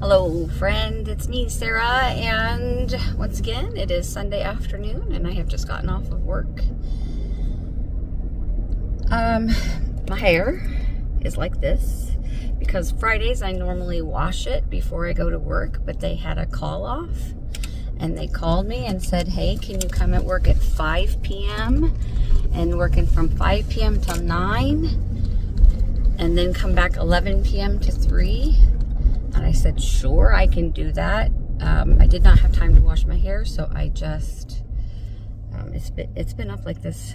Hello friend, it's me Sarah, and once again it is Sunday afternoon and I have just gotten off of work. My hair is like this because Fridays I normally wash it before I go to work, but they had a call off and they called me and said, hey, can you come at work at 5 p.m. and working from 5 p.m. till 9 and then come back 11 p.m. to 3. And I said, sure, I can do that. I did not have time to wash my hair, so I just, it's been up like this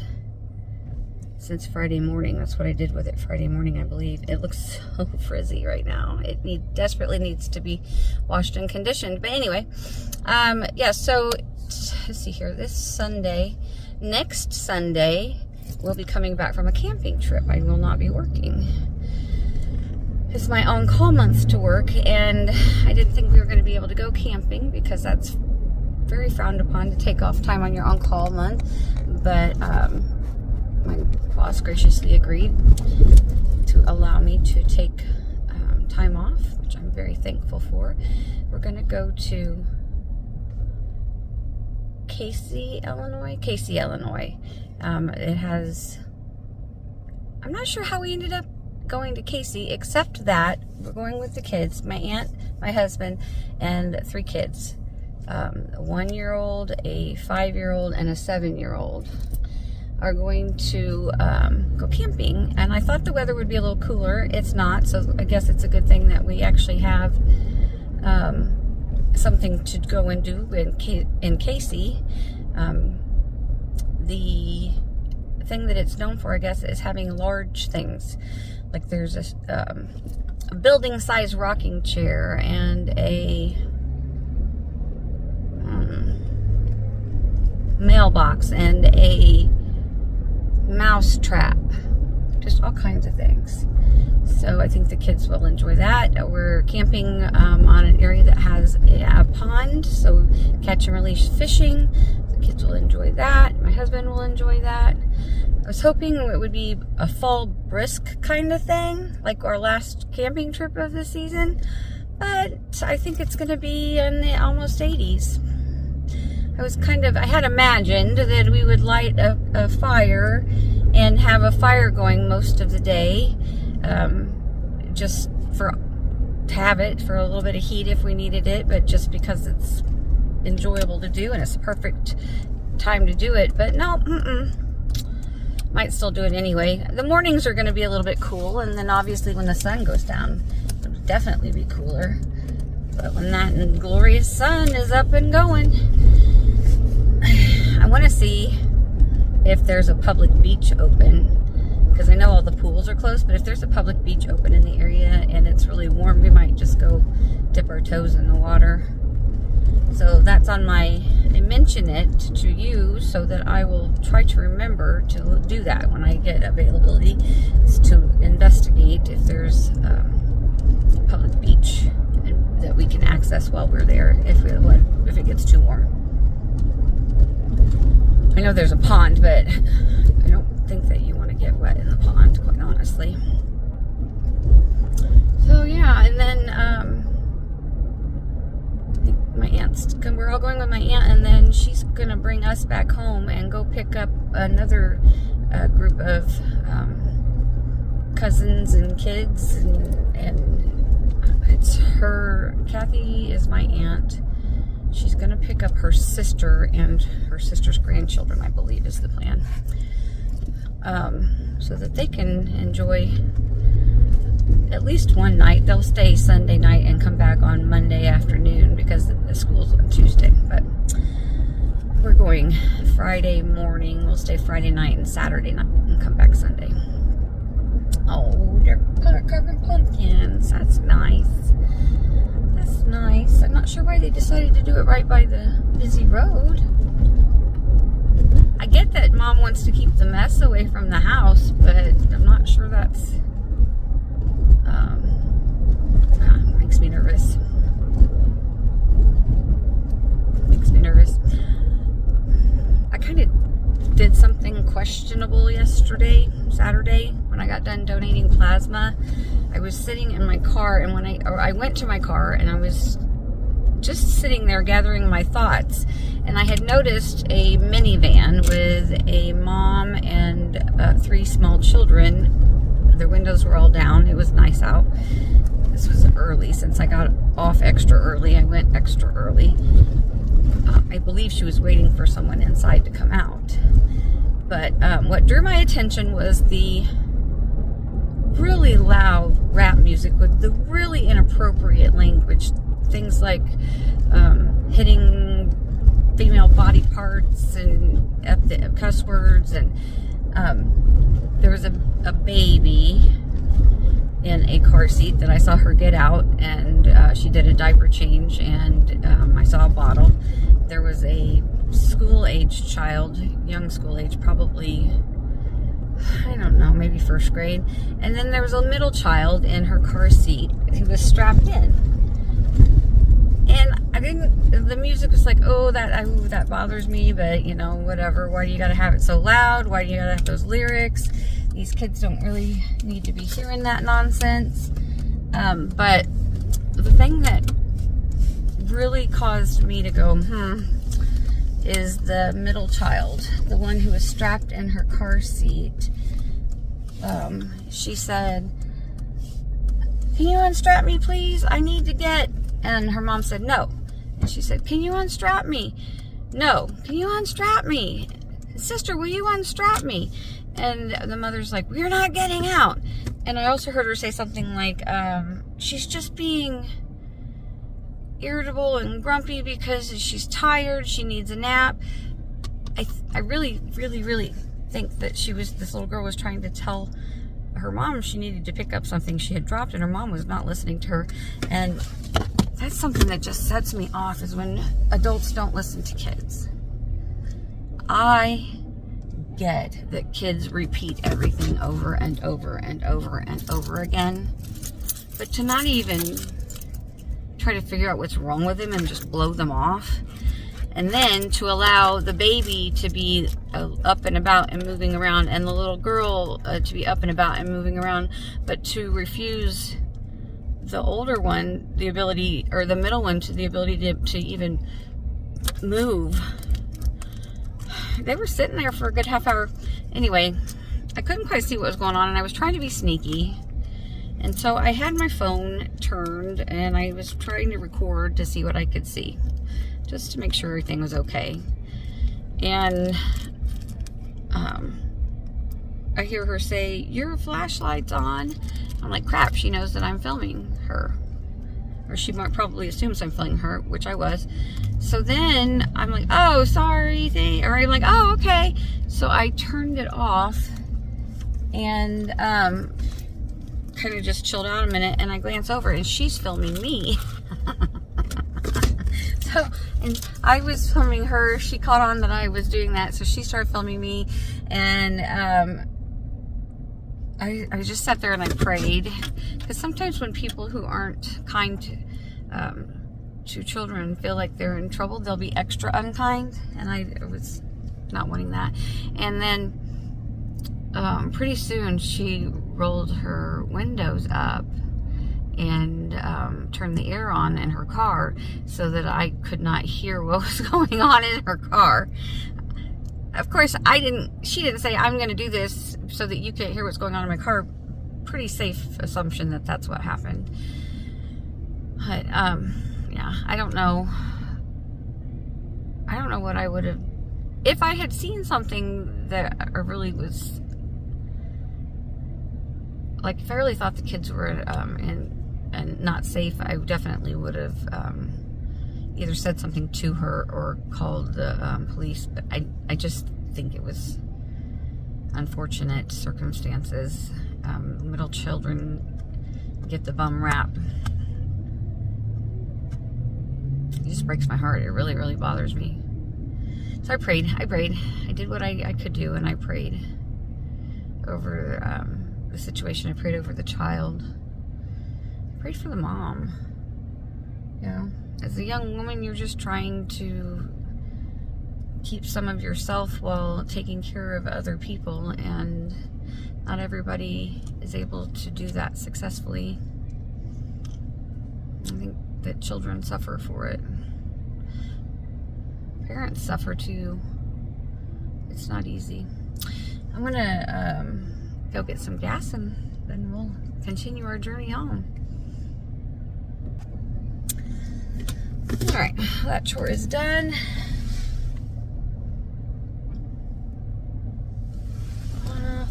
since Friday morning. That's what I did with it Friday morning, I believe. It looks so frizzy right now. It desperately needs to be washed and conditioned. But anyway, yeah, so let's see here. Next Sunday, we'll be coming back from a camping trip. I will not be working. It's my on-call month to work, and I didn't think we were going to be able to go camping because that's very frowned upon to take off time on your on-call month. But my boss graciously agreed to allow me to take time off, which I'm very thankful for. We're going to go to Casey, Illinois. It has, I'm not sure how we ended up going to Casey, except that we're going with the kids, my aunt, my husband, and 3 kids, a 1-year-old, a 5-year-old, and a 7-year-old are going to go camping. And I thought the weather would be a little cooler. It's not, so I guess it's a good thing that we actually have something to go and do in Casey. The thing that it's known for, I guess, is having large things. Like there's a building-sized rocking chair and a mailbox and a mouse trap. Just all kinds of things. So I think the kids will enjoy that. We're camping on an area that has a pond, so catch and release fishing. The kids will enjoy that. My husband will enjoy that. I was hoping it would be a fall brisk kind of thing, like our last camping trip of the season, but I think it's going to be in the almost 80s. I had imagined that we would light a fire and have a fire going most of the day, just to have it for a little bit of heat if we needed it, but just because it's enjoyable to do and it's the perfect time to do it. But no, might still do it anyway. The mornings are going to be a little bit cool, and then obviously when the sun goes down, it'll definitely be cooler. But when that glorious sun is up and going, I want to see if there's a public beach open, because I know all the pools are closed, but if there's a public beach open in the area and it's really warm, we might just go dip our toes in the water. So that's on I mention it to you so that I will try to remember to do that when I get availability, is to investigate if there's a public beach that we can access while we're there if it gets too warm. I know there's a pond, but I don't think that you want to get wet in the pond, quite honestly. So yeah, and then we're all going with my aunt, and then she's gonna bring us back home and go pick up another group of cousins and kids, and it's her. Kathy is my aunt. She's gonna pick up her sister and her sister's grandchildren, I believe is the plan, so that they can enjoy at least one night. They'll stay Sunday night and come back on Monday afternoon because the school's on Tuesday. But we're going Friday morning. We'll stay Friday night and Saturday night and come back Sunday. Oh, they're carving pumpkins. That's nice. That's nice. I'm not sure why they decided to do it right by the busy road. I get that Mom wants to keep the mess away from the house, but I'm not sure that's makes me nervous. I kind of did something questionable yesterday, Saturday when I got done donating plasma. I was sitting in my car, and when I went to my car, and I was just sitting there gathering my thoughts, and I had noticed a minivan with a mom and 3 small children. Their windows were all down. It was nice out. This was early. Since I got off extra early, I went extra early. I believe she was waiting for someone inside to come out. But what drew my attention was the really loud rap music with the really inappropriate language. Things like hitting female body parts and cuss words. And there was a baby in a car seat that I saw her get out, and she did a diaper change, and I saw a bottle. There was a school-age child, young school-age, probably, I don't know, maybe first grade. And then there was a middle child in her car seat who was strapped in. And the music was like, oh, that bothers me, but, you know, whatever. Why do you gotta have it so loud? Why do you gotta have those lyrics? These kids don't really need to be hearing that nonsense. But the thing that really caused me to go, is the middle child, the one who was strapped in her car seat. She said, can you unstrap me, please? I need to get... And her mom said, no. And she said, can you unstrap me? No. Can you unstrap me? Sister, will you unstrap me? And the mother's like, we're not getting out. And I also heard her say something like, she's just being irritable and grumpy because she's tired. She needs a nap. I really, really, really think that this little girl was trying to tell her mom she needed to pick up something she had dropped, and her mom was not listening to her. And that's something that just sets me off, is when adults don't listen to kids. I get that kids repeat everything over and over and over and over again, but to not even try to figure out what's wrong with them and just blow them off, and then to allow the baby to be up and about and moving around, and the little girl to be up and about and moving around, but to refuse the older one the ability, or the middle one, to the ability to even move. They were sitting there for a good half hour. Anyway, I couldn't quite see what was going on, and I was trying to be sneaky. And so I had my phone turned, and I was trying to record to see what I could see, just to make sure everything was okay. And I hear her say, your flashlight's on. I'm like, crap, she knows that I'm filming her. Or she might probably assumes I'm filming her, which I was. So then I'm like, oh, sorry. Or I'm like, oh, okay. So I turned it off and kind of just chilled out a minute, and I glance over and she's filming me. And I was filming her. She caught on that I was doing that, so she started filming me. And I just sat there and I prayed, because sometimes when people who aren't kind to children feel like they're in trouble, they'll be extra unkind, and I was not wanting that. And then pretty soon she rolled her windows up and turned the air on in her car so that I could not hear what was going on in her car. Of course, she didn't say, I'm going to do this so that you can't hear what's going on in my car. Pretty safe assumption that that's what happened. But, yeah, I don't know. I don't know what I would have, if I had seen something that I really was, like, if I really thought the kids were and not safe, I definitely would have either said something to her or called the police. But I just think it was unfortunate circumstances. Middle children get the bum rap. It just breaks my heart. It really, really bothers me. So I prayed. I did what I could do, and I prayed over the situation. I prayed over the child. I prayed for the mom. You know, as a young woman, you're just trying to keep some of yourself while taking care of other people, and Not everybody is able to do that successfully. I think that children suffer for it. Parents suffer too. It's not easy. I'm gonna go get some gas and then we'll continue our journey home. All right, that chore is done.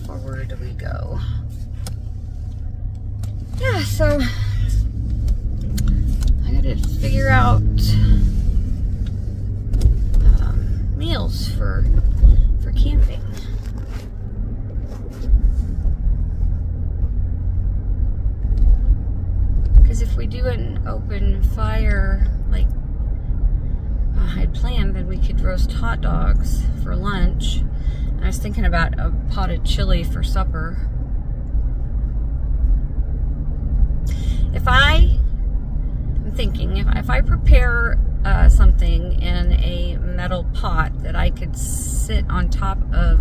Forward we go. Yeah, so I gotta figure out meals for camping. Because if we do an open fire like I had planned, then we could roast hot dogs for lunch. And I was thinking about a potted chili for supper. I'm thinking if I prepare something in a metal pot that I could sit on top of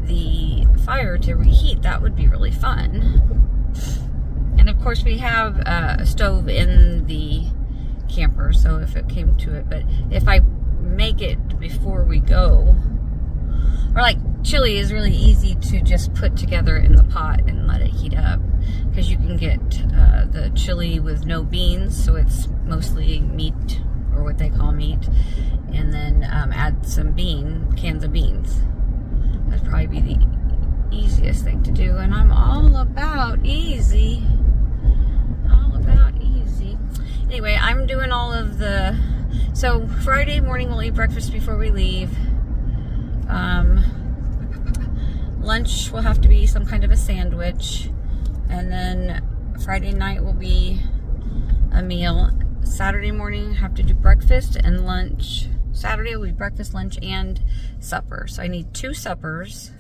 the fire to reheat, that would be really fun. And of course we have a stove in the camper, so if it came to it, but if I make it before we go, or like chili is really easy to just put together in the pot and let it heat up, because you can get the chili with no beans, so it's mostly meat, or what they call meat, and then add some cans of beans. That'd probably be the easiest thing to do, and I'm all about easy. All about easy. Anyway, I'm doing all of the, so Friday morning we'll eat breakfast before we leave. Lunch will have to be some kind of a sandwich, and then Friday night will be a meal. Saturday morning have to do breakfast and lunch. Saturday will be breakfast, lunch, and supper. So I need 2 suppers,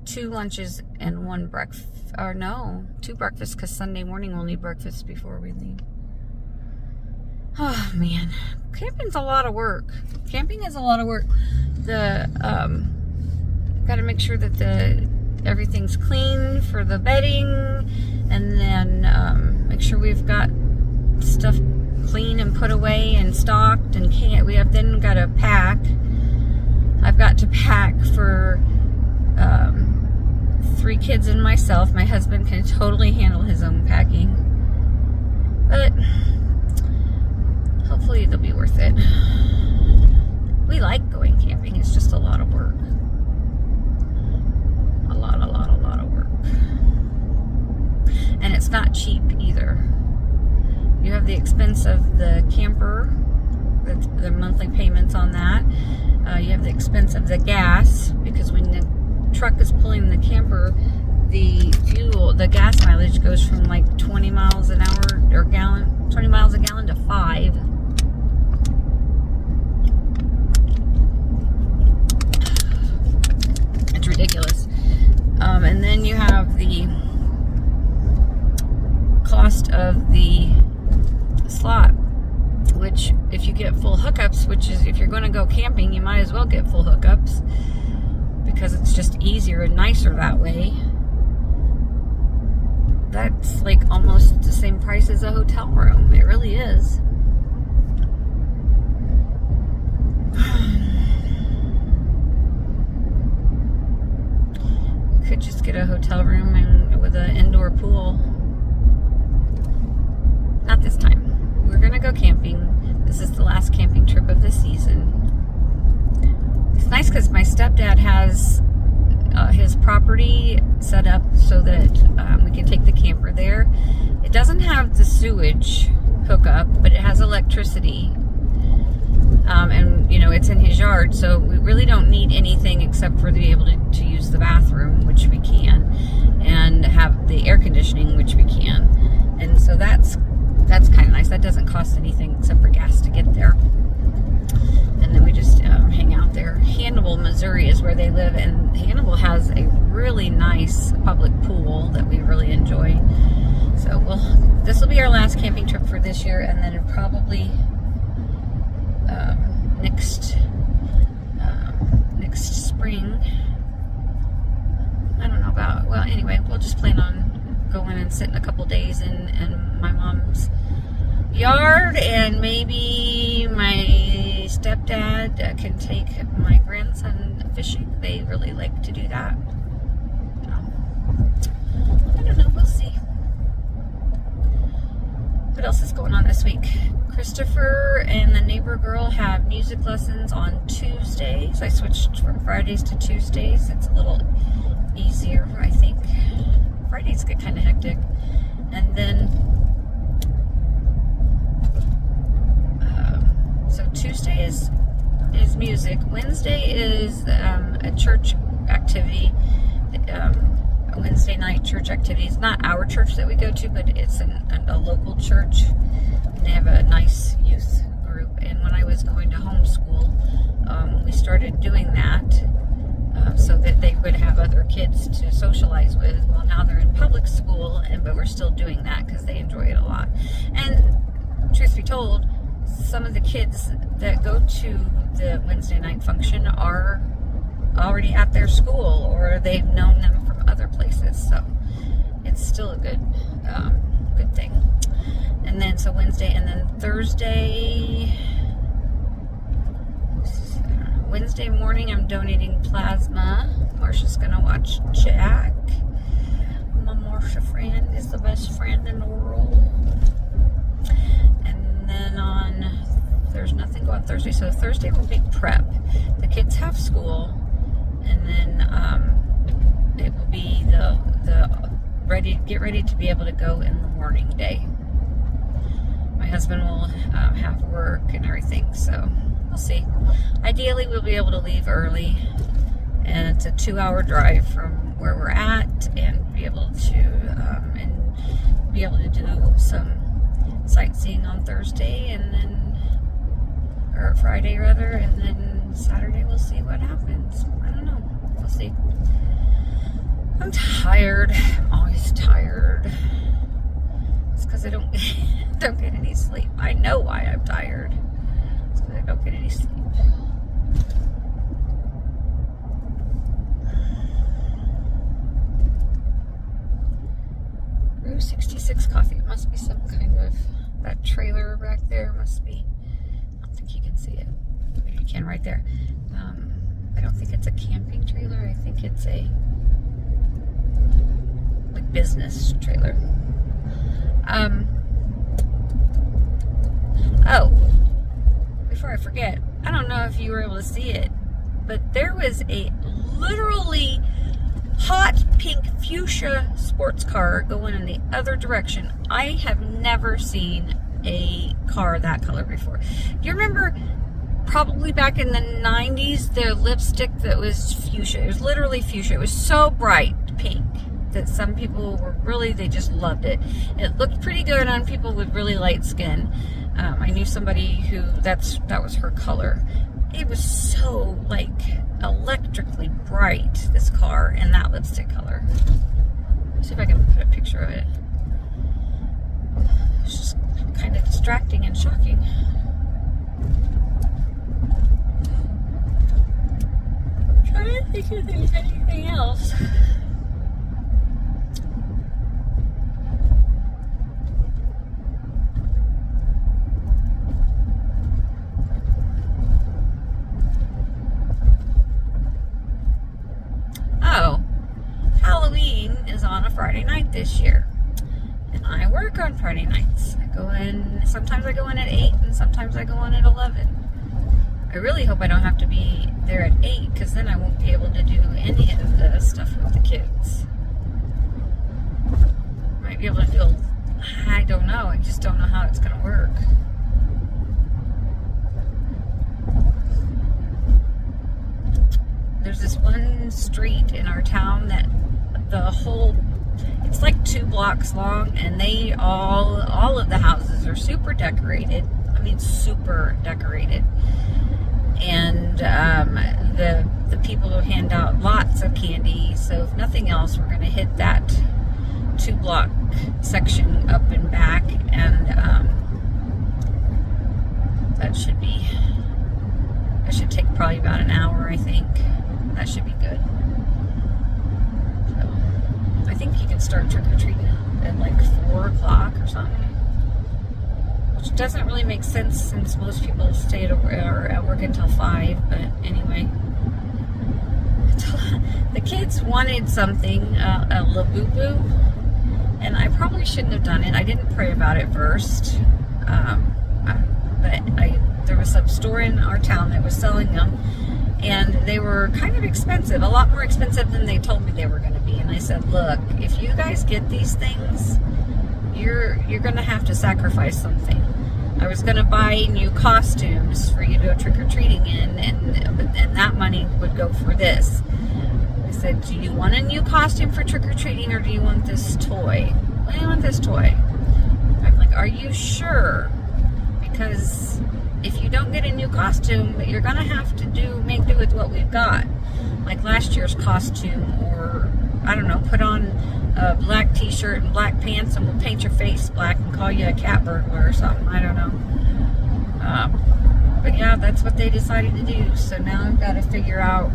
2 lunches, and 1 breakfast. Or no, 2 breakfasts, because Sunday morning we'll need breakfast before we leave. Oh man, camping's a lot of work. Camping is a lot of work. Got to make sure that everything's clean for the bedding, and then make sure we've got stuff clean and put away and stocked, and we have then got to pack. I've got to pack for 3 kids and myself. My husband can totally handle his own packing, but hopefully it'll be worth it. We like going camping. It's just a lot of work. A lot of work. And it's not cheap either. You have the expense of the camper, the monthly payments on that. You have the expense of the gas, because when the truck is pulling the camper, the gas mileage goes from like 20 miles an hour or gallon, 20 miles a gallon to 5. It's ridiculous. And then you have the cost of the slot, which if you get full hookups, which is if you're going to go camping, you might as well get full hookups, because it's just easier and nicer that way. That's like almost the same price as a hotel room. It really is. We could just get a hotel room with an indoor pool. Not this time. We're gonna go camping. This is the last camping trip of the season. It's nice because my stepdad has his property set up so that we can take the camper there. It doesn't have the sewage hookup, but it has electricity. And you know, it's in his yard, so we really don't need anything except for to be able to use the bathroom, which we can, and have the air conditioning, which we can. And so that's kind of nice. That doesn't cost anything except for gas to get there. And then we just hang out there. Hannibal, Missouri is where they live, and Hannibal has a really nice public pool that we really enjoy. So this will be our last camping trip for this year, and then probably next spring spring. I don't know about, well, anyway, we'll just plan on going and sitting a couple days in my mom's yard, and maybe my stepdad can take my grandson fishing. They really like to do that. I don't know, we'll see. What else is going on this week? Christopher and the neighbor girl have music lessons on Tuesdays. I switched from Fridays to Tuesdays. It's a little easier, I think. Fridays get kind of hectic. And then so Tuesday is music. Wednesday is a church activity. A Wednesday night church activity. It's not our church that we go to, but it's a local church. They have a nice youth group. And when I was going to homeschool, we started doing that so that they would have other kids to socialize with. Well, now they're in public school, but we're still doing that because they enjoy it a lot. And truth be told, some of the kids that go to the Wednesday night function are already at their school, or they've known them from other places, so it's still a good thing. And then so Wednesday, and then Wednesday morning I'm donating plasma. Marsha's gonna watch Jack. My Marsha friend is the best friend in the world. And then there's nothing going on Thursday, so Thursday will be prep. The kids have school, and then it will be the get ready to be able to go in the morning day. My husband will have work and everything, so we'll see. Ideally, we'll be able to leave early, and it's a 2-hour drive from where we're at, and be able to do some sightseeing on Thursday, or Friday rather, and then Saturday we'll see what happens. I don't know. We'll see. I'm tired. I'm always tired. It's because I don't get any sleep. I know why I'm tired. It's because I don't get any sleep. Brew 66 coffee. It must be some kind of, that trailer back there must be, I don't think you can see it. Maybe you can right there. I don't think it's a camping trailer. I think it's a business trailer. Oh, before I forget, I don't know if you were able to see it, but there was a literally hot pink fuchsia sports car going in the other direction. I have never seen a car that color before. Do you remember probably back in the 90s, the lipstick that was fuchsia? It was literally fuchsia. It was so bright pink that some people were really, they just loved it. It looked pretty good on people with really light skin. I knew somebody who that was her color. It was so electrically bright, this car, in that lipstick color. Let's see if I can put a picture of it. It's just kind of distracting and shocking. I'm trying to think if there's anything else. Friday night this year, and I work on Friday nights. I go in, sometimes I go in at 8 and sometimes I go in at 11. I really hope I don't have to be there at 8, because then I won't be able to do any of the stuff with the kids. Might be able to do I don't know, I just don't know how it's going to work. There's this one street in our town that it's like 2 blocks long, and they all of the houses are super decorated. I mean, super decorated. And the people will hand out lots of candy. So if nothing else, we're going to hit that 2-block section up and back, and that should take probably about an hour, I think. That should trick-or-treating at like 4 o'clock or something. Which doesn't really make sense since most people stay at work until 5, but anyway. The kids wanted something, a labubu, and I probably shouldn't have done it. I didn't pray about it first, but there was some store in our town that was selling them, and they were kind of expensive, a lot more expensive than they told me they were going to be. And I said, look, if you guys get these things, you're going to have to sacrifice something. I was going to buy new costumes for you to go trick-or-treating in, and that money would go for this. I said, do you want a new costume for trick-or-treating, or do you want this toy? Well, I want this toy. I'm like, are you sure? Because if you don't get a new costume, you're going to have to make do with what we've got. Like last year's costume, or, I don't know, put on a black t-shirt and black pants, and we'll paint your face black and call you a cat burglar or something. I don't know. But yeah, that's what they decided to do. So now I've got to figure out.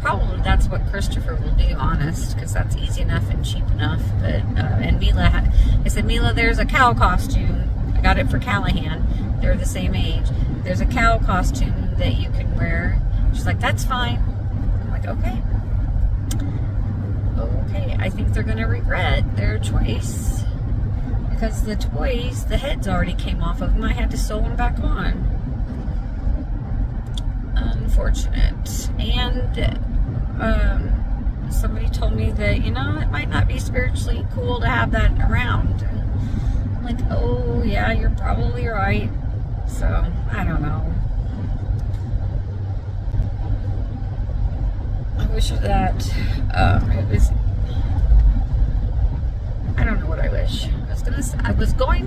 Probably that's what Christopher will do, honest, because that's easy enough and cheap enough. But and Mila, I said, Mila, there's a cow costume. I got it for Callahan. They're the same age. There's a cow costume that you can wear. She's like, that's fine. I'm like, okay. Okay, I think they're going to regret their choice, because the toys, the heads already came off of them. I had to sew them back on. Unfortunate. And somebody told me that, it might not be spiritually cool to have that around. I'm like, oh yeah, you're probably right. So, I don't know. I wish that it was, I don't know what I wish. I was going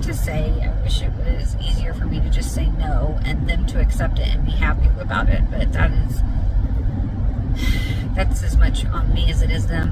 to say I wish it was easier for me to just say no and them to accept it and be happy about it, but that's as much on me as it is them.